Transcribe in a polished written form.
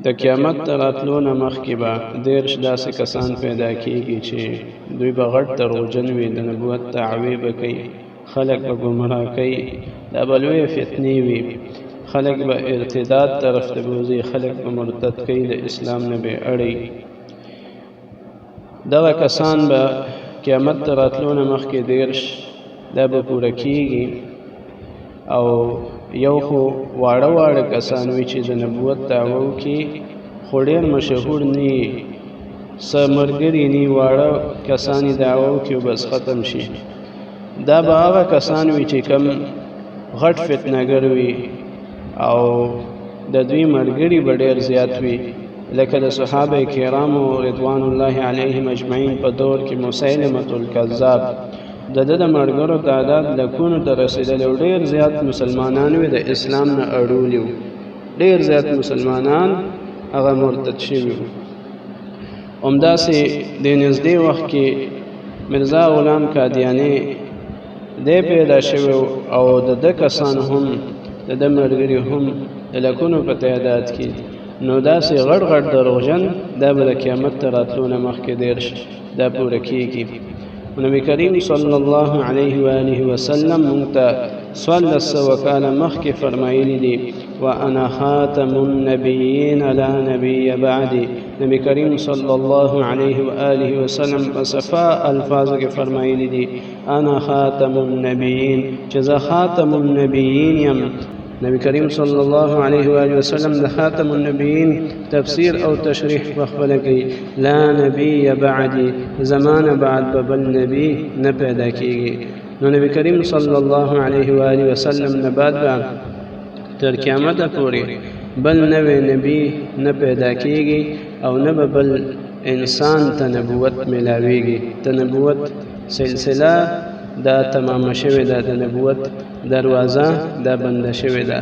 د قیامت تر راتلو نه مخکې به 13 داسې کسان پیدا کېږي چې دوی به غټ دروغجن وي، د نبوت دعوې به کوي، خلک به ګمراه کوي، دا به لویې فتنې وي، خلک به ارتداد طرف ته بوځي، خلک به مرتد کوي، د اسلام نه به اړي. دغه کسان به قیامت تر راتلو نه مخکې 13 دا به پوره کېږي. او یو خو واړه واړه کسان وي چې د نبوت دعوه وکړي خو ډېر مشهور نه وي، څه ملګري نه وي، واړه کسان یې دعوه وکړي او بس ختم شي. دا به هغه کسان وي چې کم غټ فتنهګر وي او د دوی ملګري به ډېر زیات وي، لکه د صحابه کرامو رضوان الله علیهم اجمعین په دور کې مسیلمة الکذاب د ده د ملګرو تعداد لکونو ته رسېدلی او ډېر زیات مسلمانان وي د اسلام نه اړولي وو، ډېر زیات مسلمانان هغه مرتد شوي وو. همداسې د نږدې وخت کې مرزا غلام قادیاني دی پیدا شوی او د ده کسان هم د ده ملګري هم د لکونو په تعداد کې. نو داسې غټ غټ دروغجن دا به د قیامت تر راتلو نه مخکې 13 دا پوره کېږي. نبی کریم صلی الله علیه و آله وسلم مونږ ته 1400 کاله مخکې فرمایلی دي وانا خاتم النبیین لا نبی بعدی. نبی کریم صلی الله علیه و آله وسلم په صفا الفاظو کې فرمایلی دي انا خاتم النبیین، چې زه خاتم النبیین یم. نبی کریم صلی الله علیه و آله وسلم د خاتم النبیین تفسیر او تشریح بخبله کوي لا نبی بعدی، زمانه بعد بل نبی نه پیدا کیږي. نو نبی کریم صلی الله علیه و آله وسلم نه بعد تر قیامت پورې بل نوې نبی نه پیدا کیږي او نه بل انسان ته نبوت ملاویږي. ته نبوت سلسله دا تمام شوې ده، د نبوت دروازه دا بنده شوې ده.